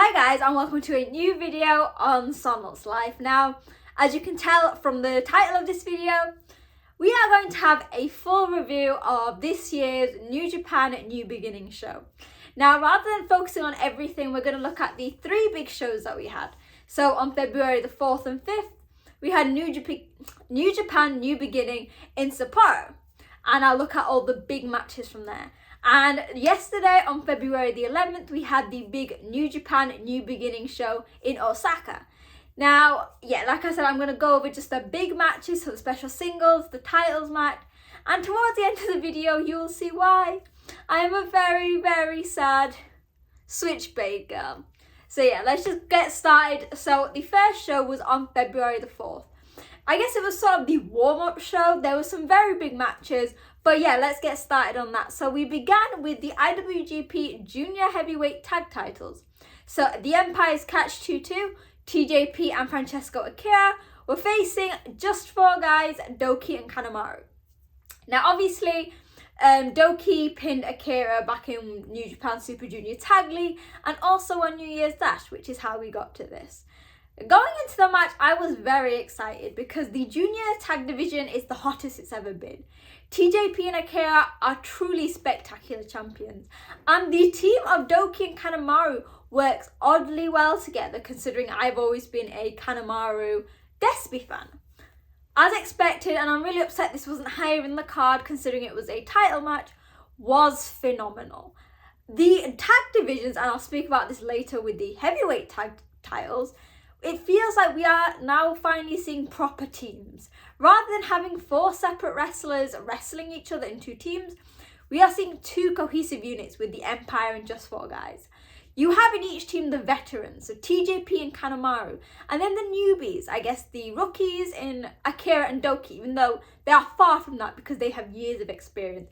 Hi guys, and welcome to a new video on Sonal's Life. Now, as you can tell from the title of this video, we are going to have a full review of this year's New Japan New Beginning show. Now, rather than focusing on everything, we're going to look at the three big shows that we had. So on February the 4th and 5th, we had New Japan New Beginning in Sapporo. And I'll look at all the big matches from there. And yesterday on February the 11th, we had the big New Japan New Beginning show in Osaka. Now, like I said, I'm going to go over just the big matches, so the special singles, the titles match. And towards the end of the video, you will see why I am a very, very sad Switchblade girl. So let's just get started. So the first show was on February the 4th. I guess it was sort of the warm-up show. There were some very big matches, but let's get started on that. So we began with the IWGP Junior Heavyweight Tag Titles. So the Empire's Catch 2-2, TJP and Francesco Akira were facing just four guys, Doki and Kanemaru. Now obviously, Doki pinned Akira back in New Japan Super Junior Tag League and also on New Year's Dash, which is how we got to this. Going into the match, I was very excited because the junior tag division is the hottest it's ever been. TJP and Akira are truly spectacular champions, and the team of Doki and Kanemaru works oddly well together considering I've always been a Kanemaru Despi fan. As expected, and I'm really upset this wasn't higher in the card considering it was a title match, was phenomenal. The tag divisions, and I'll speak about this later with the heavyweight tag titles, it feels like we are now finally seeing proper teams. Rather than having four separate wrestlers wrestling each other in two teams, we are seeing two cohesive units with the Empire and just four guys. You have in each team the veterans, so TJP and Kanemaru, and then the newbies, I guess the rookies in Akira and Doki, even though they are far from that because they have years of experience.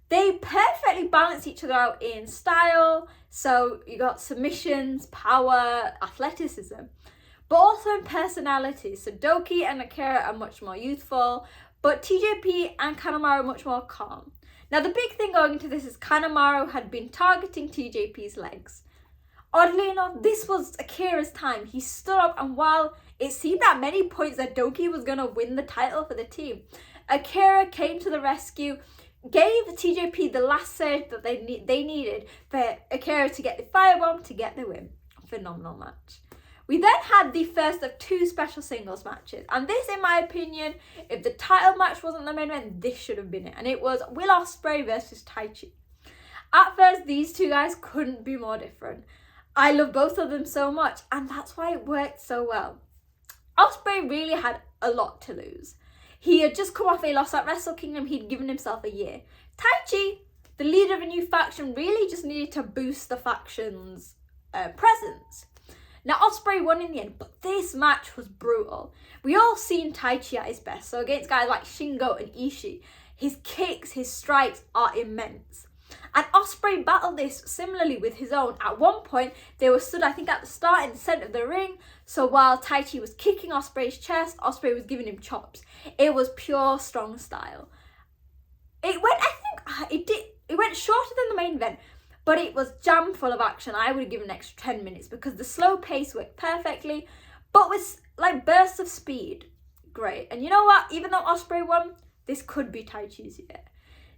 They perfectly balance each other out in style, so you got submissions, power, athleticism, but also in personality. So Doki and Akira are much more youthful, but TJP and Kanemaru are much more calm. Now the big thing going into this is Kanemaru had been targeting TJP's legs. Oddly enough, this was Akira's time. He stood up, and while it seemed at many points that Doki was going to win the title for the team, Akira came to the rescue, gave TJP the last surge that they needed for Akira to get the firebomb to get the win. Phenomenal match. We then had the first of two special singles matches, and this, in my opinion, if the title match wasn't the main event, this should have been it, and it was Will Ospreay versus Taichi. At first, these two guys couldn't be more different. I love both of them so much, and that's why it worked so well. Ospreay really had a lot to lose. He had just come off a loss at Wrestle Kingdom. He'd given himself a year. Taichi, the leader of a new faction, really just needed to boost the faction's presence. Now, Ospreay won in the end, but this match was brutal. We all seen Taichi at his best, so against guys like Shingo and Ishii, his kicks, his strikes are immense. And Ospreay battled this similarly with his own. At one point, they were stood, I think, at the start in the centre of the ring, so while Taichi was kicking Ospreay's chest, Ospreay was giving him chops. It was pure strong style. It went shorter than the main event, but it was jam full of action. I would have given an extra 10 minutes because the slow pace worked perfectly, but with like bursts of speed, great. And you know what? Even though Ospreay won, this could be Taichi's year.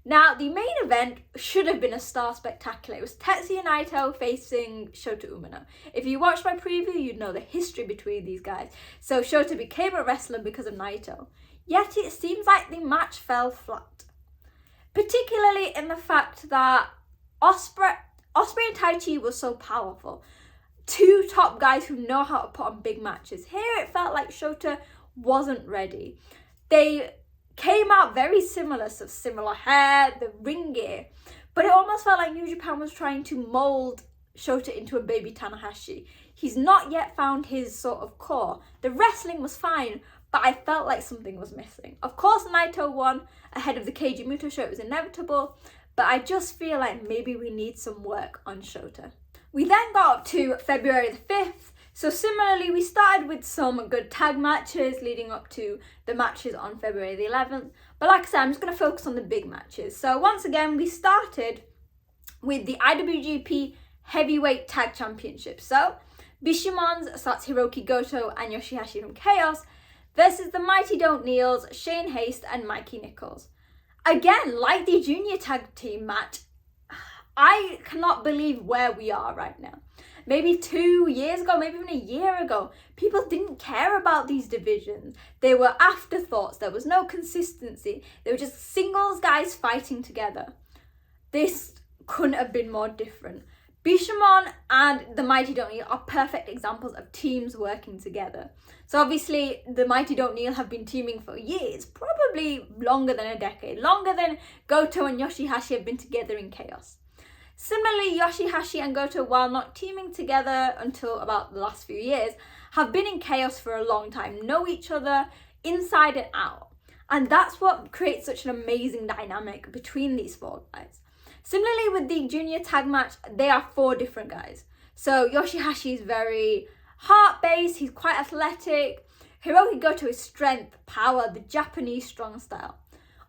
Now, the main event should have been a star spectacular. It was Tetsuya Naito facing Shota Umino. If you watched my preview, you'd know the history between these guys. So Shota became a wrestler because of Naito. Yet it seems like the match fell flat. Particularly in the fact that Ospreay and Taichi were so powerful. Two top guys who know how to put on big matches. Here it felt like Shota wasn't ready. They came out very similar, so similar hair, the ring gear, but it almost felt like New Japan was trying to mould Shota into a baby Tanahashi. He's not yet found his sort of core. The wrestling was fine, but I felt like something was missing. Of course, Naito won ahead of the Keiji Muto show. It was inevitable. But I just feel like maybe we need some work on Shota. We then got up to February the 5th. So similarly, we started with some good tag matches leading up to the matches on February the 11th. But like I said, I'm just going to focus on the big matches. So once again, we started with the IWGP heavyweight tag championship. So Bishamons, so that's Hiroki Goto and Yoshihashi from Chaos, versus the Mighty Don't Kneels, Shane Haste and Mikey Nicholls. Again, like the junior tag team match, I cannot believe where we are right now. Maybe 2 years ago, maybe even a year ago, people didn't care about these divisions. They were afterthoughts. There was no consistency. They were just singles guys fighting together. This couldn't have been more different. Bishamon and the Mighty Don't Kneel are perfect examples of teams working together. So obviously, the Mighty Don't Kneel have been teaming for years, probably longer than a decade, longer than Goto and Yoshihashi have been together in Chaos. Similarly, Yoshihashi and Goto, while not teaming together until about the last few years, have been in Chaos for a long time, know each other inside and out. And that's what creates such an amazing dynamic between these four guys. Similarly with the junior tag match, they are 4 different guys. So Yoshihashi is very heart-based, he's quite athletic. Hiroki Goto is strength, power, the Japanese strong style.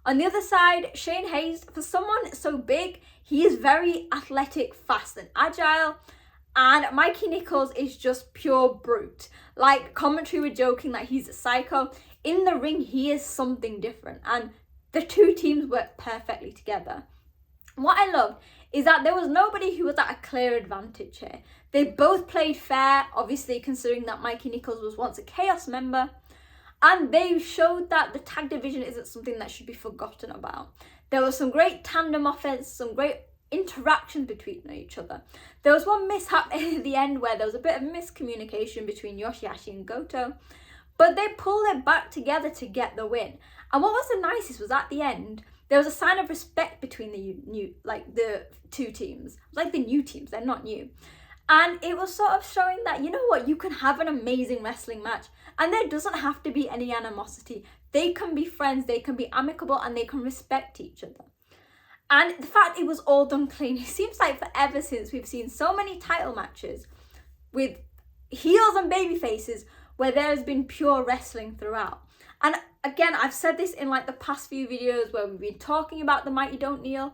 On the other side, Shane Haste, for someone so big, he is very athletic, fast and agile. And Mikey Nicholls is just pure brute. Like commentary were joking that he's a psycho. In the ring, he is something different. And the 2 teams work perfectly together. What I loved is that there was nobody who was at a clear advantage here. They both played fair, obviously considering that Mikey Nicholls was once a Chaos member. And they showed that the tag division isn't something that should be forgotten about. There was some great tandem offense, some great interactions between each other. There was one mishap at the end where there was a bit of miscommunication between Yoshihashi and Goto, but they pulled it back together to get the win. And what was the nicest was at the end, there was a sign of respect between the 2 teams. Like the new teams, they're not new. And it was sort of showing that, you know what, you can have an amazing wrestling match and there doesn't have to be any animosity. They can be friends, they can be amicable, and they can respect each other. And the fact it was all done clean, it seems like forever since we've seen so many title matches with heels and baby faces where there has been pure wrestling throughout. And again, I've said this in like the past few videos where we've been talking about the Mighty Don't Kneel.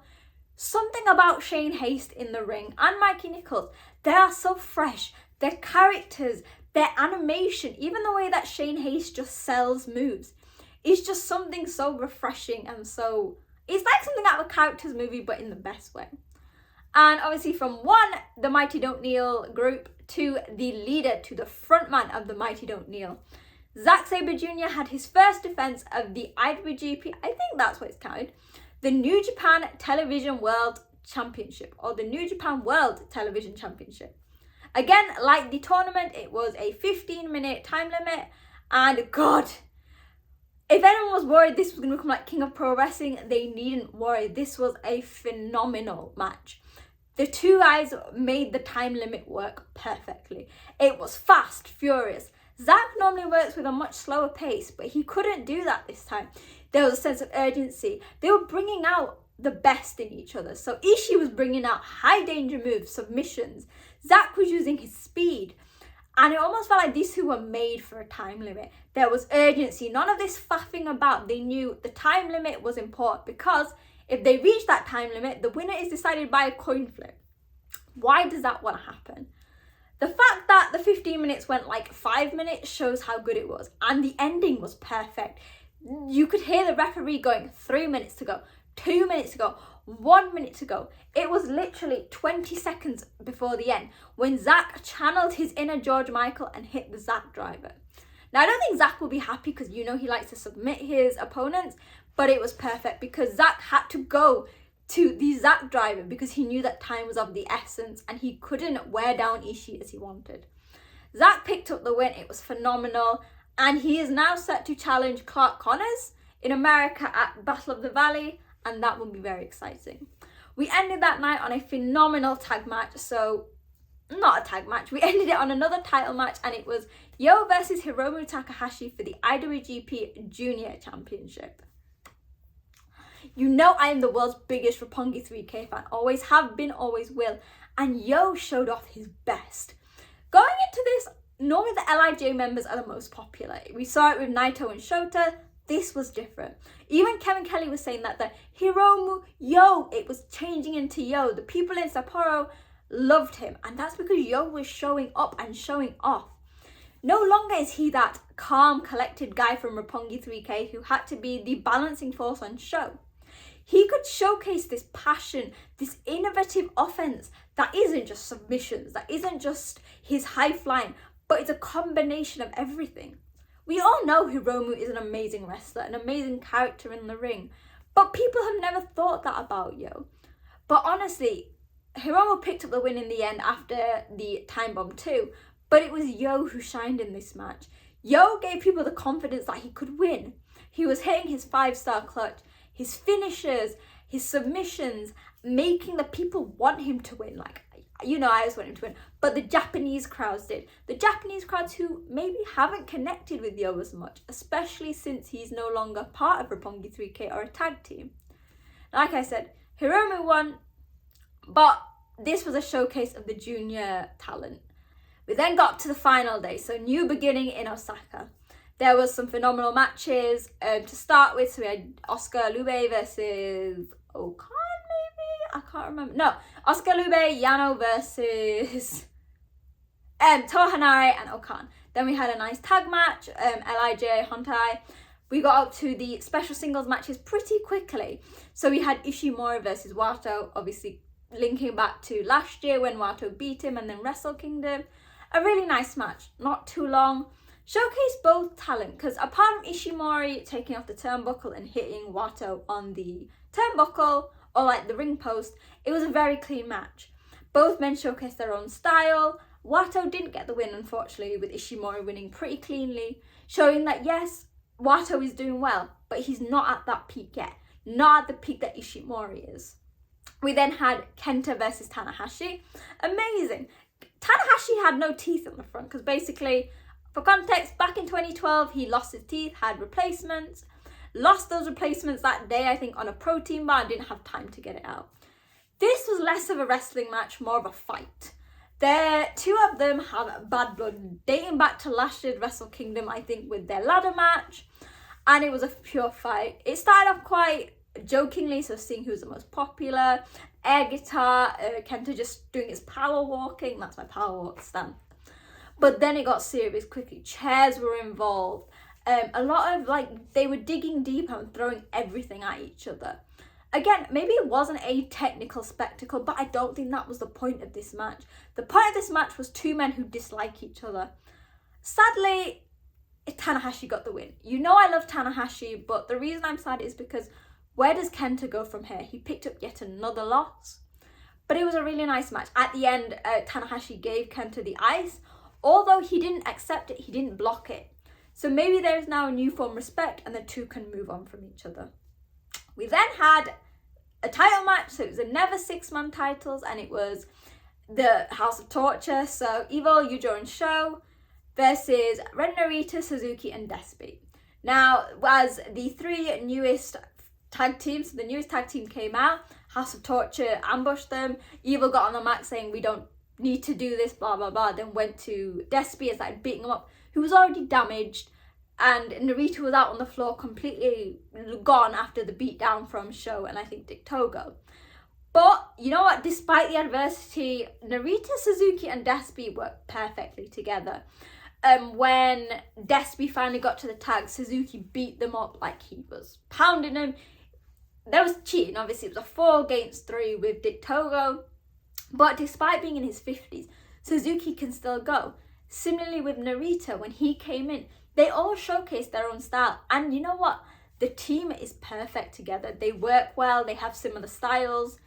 Something about Shane Haste in the ring and Mikey Nicholls, they are so fresh. Their characters, their animation, even the way that Shane Haste just sells moves, is just something so refreshing and so... It's like something out of a character's movie, but in the best way. And obviously from the Mighty Don't Kneel group to the leader, to the frontman of the Mighty Don't Kneel, Zack Sabre Jr. had his first defense of the IWGP, I think that's what it's counted, the New Japan Television World Championship, or the New Japan World Television Championship. Again, like the tournament, it was a 15-minute time limit, and God, if anyone was worried this was going to become like King of Pro Wrestling, they needn't worry. This was a phenomenal match. The 2 guys made the time limit work perfectly. It was fast, furious. Zack normally works with a much slower pace, but he couldn't do that this time. There was a sense of urgency. They were bringing out the best in each other. So Ishii was bringing out high danger moves, submissions. Zack was using his speed. And it almost felt like these 2 were made for a time limit. There was urgency, none of this faffing about. They knew the time limit was important because if they reach that time limit, the winner is decided by a coin flip. Why does that want to happen? The fact that the 15 minutes went like 5 minutes shows how good it was. And the ending was perfect. You could hear the referee going 3 minutes to go, 2 minutes to go, 1 minute to go. It was literally 20 seconds before the end when Zack channeled his inner George Michael and hit the Zack driver. Now, I don't think Zack will be happy because you know he likes to submit his opponents, but it was perfect because Zack had to go to the Zack driver because he knew that time was of the essence and he couldn't wear down Ishii as he wanted. Zack picked up the win. It was phenomenal. And he is now set to challenge Clark Connors in America at Battle of the Valley, and that will be very exciting. We ended that night on a phenomenal tag match, so not a tag match, we ended it on another title match, and it was Yo versus Hiromu Takahashi for the IWGP Junior Championship. You know I am the world's biggest Roppongi 3K fan, always have been, always will, and Yo showed off his best. Going into this, normally the LIJ members are the most popular. We saw it with Naito and Shota. This was different. Even Kevin Kelly was saying that the Hiromu Yo, it was changing into Yo. The people in Sapporo loved him, and that's because Yo was showing up and showing off. No longer is he that calm, collected guy from Roppongi 3K who had to be the balancing force on show. He could showcase this passion, this innovative offense that isn't just submissions, that isn't just his high flying, but it's a combination of everything. We all know Hiromu is an amazing wrestler, an amazing character in the ring, but people have never thought that about Yo. But honestly, Hiromu picked up the win in the end after the time bomb too, but it was Yo who shined in this match. Yo gave people the confidence that he could win. He was hitting his 5-star clutch, his finishes, his submissions, making the people want him to win. Like, you know, I just want him to win, but the Japanese crowds did. The Japanese crowds who maybe haven't connected with Yo as much, especially since he's no longer part of Roppongi 3K or a tag team. Like I said, Hiromu won, but this was a showcase of the junior talent. We then got to the final day, so new beginning in Osaka. There was some phenomenal matches to start with. So we had Oscar Lube versus Okan, maybe? I can't remember. No, Oscar Lube, Yano versus Toa Hanare and Okan. Then we had a nice tag match, LIJ, Hontai. We got up to the special singles matches pretty quickly. So we had Ishimori versus Wato, obviously linking back to last year when Wato beat him and then Wrestle Kingdom. A really nice match, not too long. Showcased both talent, because apart from Ishimori taking off the turnbuckle and hitting Wato on the turnbuckle or like the ring post, it was a very clean match. Both men showcased their own style. Wato didn't get the win, unfortunately, with Ishimori winning pretty cleanly, showing that yes, Wato is doing well, but he's not at that peak yet, not at the peak that Ishimori is. We then had Kenta versus Tanahashi. Amazing. Tanahashi had no teeth in the front because basically, for context, back in 2012, he lost his teeth, had replacements, lost those replacements that day, I think, on a protein bar and didn't have time to get it out. This was less of a wrestling match, more of a fight. Two of them have bad blood dating back to last year's Wrestle Kingdom, I think, with their ladder match, and it was a pure fight. It started off quite jokingly, so seeing who's the most popular, air guitar, Kenta just doing his power walking, that's my power walk stand. But then it got serious quickly. Chairs were involved. A lot of, they were digging deep and throwing everything at each other. Again, maybe it wasn't a technical spectacle, but I don't think that was the point of this match. The point of this match was two men who dislike each other. Sadly, Tanahashi got the win. You know I love Tanahashi, but the reason I'm sad is because where does Kenta go from here? He picked up yet another loss. But it was a really nice match. At the end, Tanahashi gave Kenta the ice. Although he didn't accept it, he didn't block it. So maybe there is now a newfound respect and the two can move on from each other. We then had a title match. So it was the Never 6-man titles and it was the House of Torture. So Evil, Yujo and Sho versus Ren Narita, Suzuki and Despy. Now, as the three newest tag teams, the newest tag team came out, House of Torture ambushed them. Evil got on the mat saying, we don't need to do this, blah blah blah, then went to Despy and started beating him up, who was already damaged, and Narita was out on the floor completely gone after the beatdown from Sho and I think Dick Togo. But you know what, despite the adversity, Narita, Suzuki and Despy worked perfectly together. When Despy finally got to the tag, Suzuki beat them up like he was pounding them. There was cheating, obviously it was a 4 against 3 with Dick Togo. But despite being in his 50s, Suzuki can still go. Similarly with Narita, when he came in, they all showcased their own style. And you know what? The team is perfect together. They work well, they have similar styles.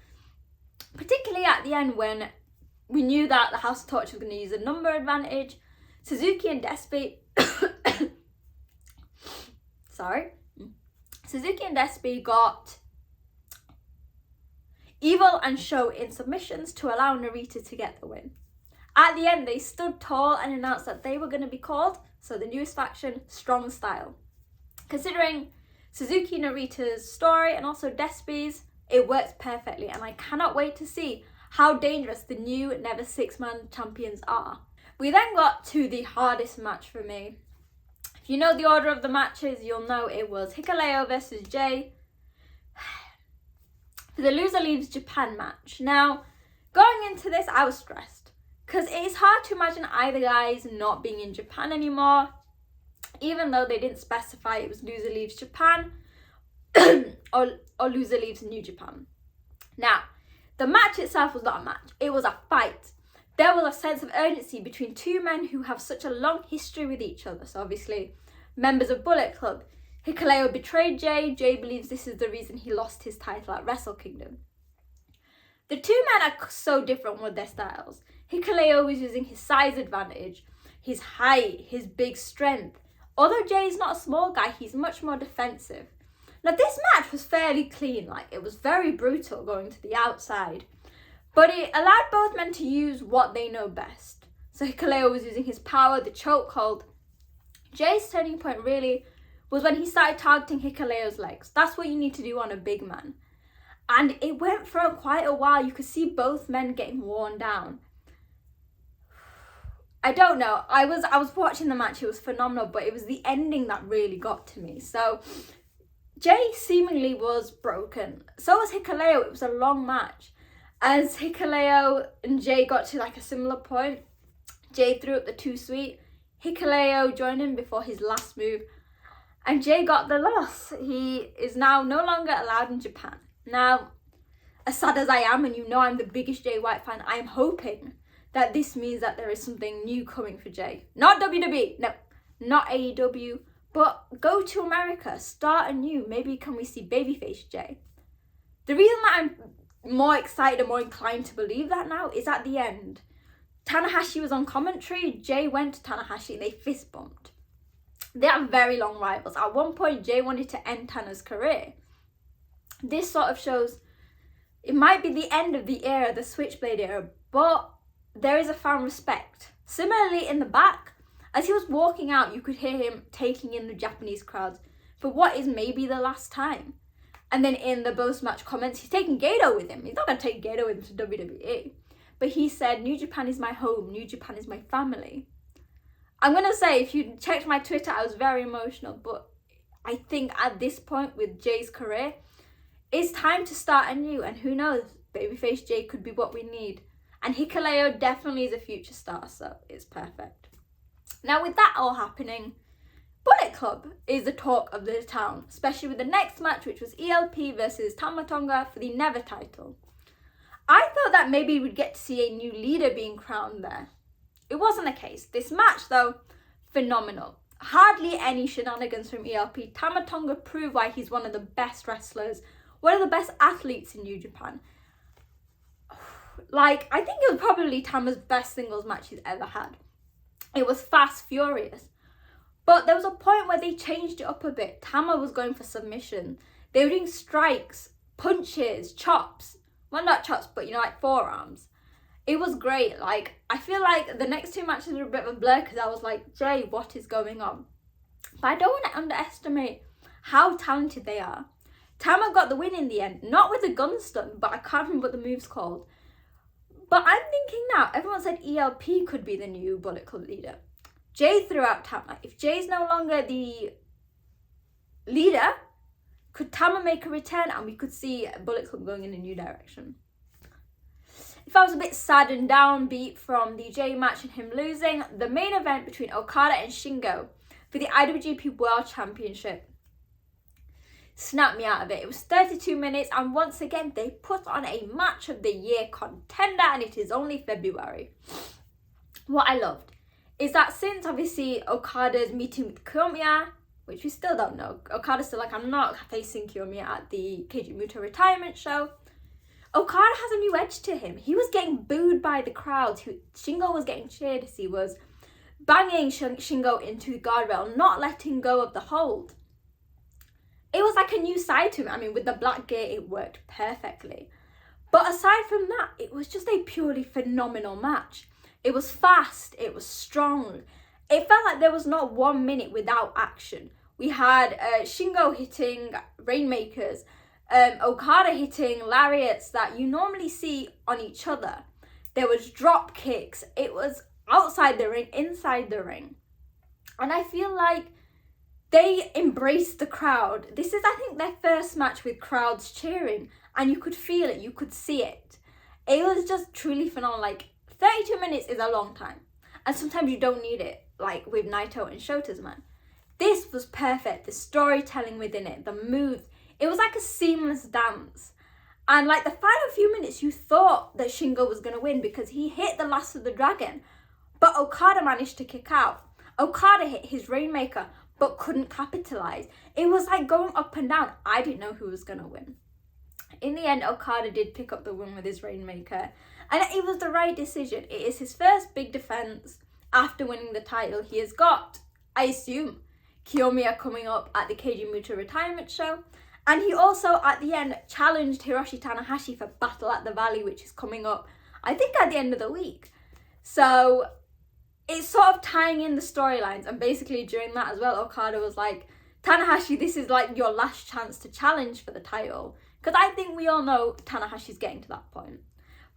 Particularly at the end when we knew that the House of Torture was going to use a number advantage. Suzuki and Despy... Suzuki and Despy got Evil and Sho in submissions to allow Narita to get the win. At the end, they stood tall and announced that they were going to be called, so the newest faction, Strong Style. Considering Suzuki Narita's story and also Despy's, it works perfectly and I cannot wait to see how dangerous the new Never 6-man champions are. We then got to the hardest match for me. If you know the order of the matches, you'll know it was Hikuleo versus Jay. For the loser leaves Japan match. Now, Going into this, I was stressed because it's hard to imagine either guys not being in Japan anymore, even though they didn't specify it was loser leaves Japan or loser leaves New Japan. Now, the match itself was not a match, it was a fight. There was a sense of urgency between two men who have such a long history with each other. So obviously, members of Bullet Club. Hikuleo betrayed Jay. Jay believes this is the reason he lost his title at Wrestle Kingdom. The two men are so different with their styles. Hikuleo is using his size advantage, his height, his big strength. Although Jay is not a small guy, he's much more defensive. Now this match was fairly clean, like it was very brutal going to the outside, but it allowed both men to use what they know best. So Hikuleo was using his power, the chokehold. Jay's turning point really was when he started targeting Hikuleo's legs. That's what you need to do on a big man. And it went for quite a while. You could see both men getting worn down. I don't know. I was watching the match. It was phenomenal, but it was the ending that really got to me. So Jay seemingly was broken. So was Hikuleo. It was a long match. As Hikuleo and Jay got to like a similar point, Jay threw up the too sweet. Hikuleo joined him before his last move, and Jay got the loss. He is now no longer allowed in Japan. Now, as sad as I am, and you know I'm the biggest Jay White fan, I am hoping that this means that there is something new coming for Jay. Not WWE, no, not AEW, but go to America, start anew. Maybe can we see babyface Jay? The reason that I'm more excited and more inclined to believe that now is at the end. Tanahashi was on commentary, Jay went to Tanahashi and they fist bumped. They are very long rivals. At one point, Jay wanted to end Tana's career. This sort of shows it might be the end of the era, the Switchblade era, but there is a fan respect. Similarly, in the back, as he was walking out, you could hear him taking in the Japanese crowds for what is maybe the last time. And then in the post-match comments, he's taking Gato with him. He's not going to take Gato with him to WWE. But he said, New Japan is my home. New Japan is my family. I'm going to say, if you checked my Twitter, I was very emotional. But I think at this point with Jay's career, it's time to start anew. And who knows, babyface Jay could be what we need. And Hikuleo definitely is a future star, so it's perfect. Now with that all happening, Bullet Club is the talk of the town, especially with the next match, which was ELP versus Tama Tonga for the Never title. I thought that maybe we'd get to see a new leader being crowned there. It wasn't the case. This match, though, phenomenal. Hardly any shenanigans from ELP. Tama Tonga proved why he's one of the best wrestlers, one of the best athletes in New Japan. Like, I think it was probably Tama's best singles match he's ever had. It was fast, furious. But there was a point where they changed it up a bit. Tama was going for submission. They were doing strikes, punches, chops. Well, not chops, but, you know, like forearms. It was great. Like, I feel like the next two matches were a bit of a blur because I was like, Jay, what is going on? But I don't want to underestimate how talented they are. Tama got the win in the end. Not with a gun stun, but I can't remember what the move's called. But I'm thinking now, everyone said ELP could be the new Bullet Club leader. Jay threw out Tama. If Jay's no longer the leader, could Tama make a return and we could see Bullet Club going in a new direction? If I was a bit sad and downbeat from the Jay match and him losing, the main event between Okada and Shingo for the IWGP World Championship snapped me out of it. It was 32 minutes and once again they put on a match of the year contender and it is only February. What I loved is that since obviously Okada's meeting with Kiyomiya, which we still don't know, Okada's still like, I'm not facing Kiyomiya at the Keiji Muto retirement show. Okada has a new edge to him. He was getting booed by the crowd. Shingo was getting cheered as he was banging Shingo into the guardrail, not letting go of the hold. It was like a new side to him. I mean, with the black gear, it worked perfectly. But aside from that, it was just a purely phenomenal match. It was fast. It was strong. It felt like there was not 1 minute without action. We had Shingo hitting Rainmakers, Okada hitting lariats that you normally see on each other. There was drop kicks. It was outside the ring, inside the ring. And I feel like they embraced the crowd. This is, I think, their first match with crowds cheering. And you could feel it. You could see it. It was just truly phenomenal. Like 32 minutes is a long time, and sometimes you don't need it, like with Naito and Shota's man. This was perfect. The storytelling within it, the moves, it was like a seamless dance. And like the final few minutes, you thought that Shingo was going to win because he hit the last of the dragon, but Okada managed to kick out. Okada hit his Rainmaker, but couldn't capitalize. It was like going up and down. I didn't know who was going to win. In the end, Okada did pick up the win with his Rainmaker, and it was the right decision. It is his first big defense after winning the title. He has got, I assume, Kiyomiya coming up at the Keiji Muto retirement show. And he also, at the end, challenged Hiroshi Tanahashi for Battle at the Valley, which is coming up, I think, at the end of the week. So it's sort of tying in the storylines. And basically during that as well, Okada was like, Tanahashi, this is like your last chance to challenge for the title. Because I think we all know Tanahashi's getting to that point.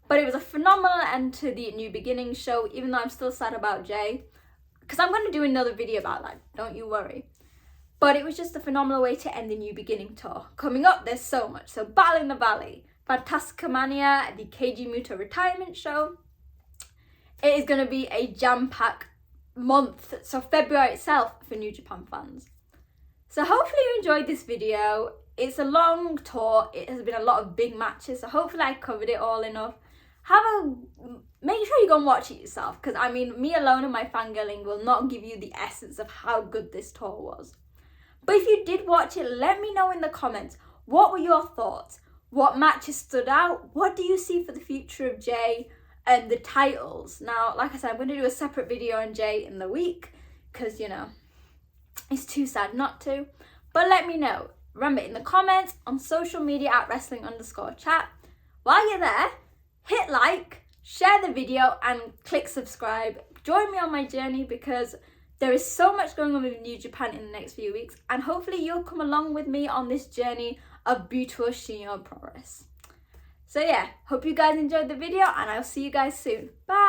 But it was a phenomenal end to the New Beginnings show, even though I'm still sad about Jay. Because I'm going to do another video about that, don't you worry. But it was just a phenomenal way to end the New Beginning tour. Coming up, there's so much. So Battle in the Valley, Fantastica Mania, the Keiji Muto retirement show. It is going to be a jam-packed month, so February itself for New Japan fans. So hopefully you enjoyed this video. It's a long tour. It has been a lot of big matches, so hopefully I covered it all enough. Make sure you go and watch it yourself, because I mean, me alone and my fangirling will not give you the essence of how good this tour was. But if you did watch it, let me know in the comments, what were your thoughts? What matches stood out? What do you see for the future of Jay and the titles? Now, like I said, I'm going to do a separate video on Jay in the week, because, you know, it's too sad not to. But let me know. Remember, in the comments, on social media at wrestling_chat. While you're there, hit like, share the video, and click subscribe. Join me on my journey, because there is so much going on with New Japan in the next few weeks, and hopefully you'll come along with me on this journey of beautiful Shinyo progress. So yeah, hope you guys enjoyed the video, and I'll see you guys soon. Bye!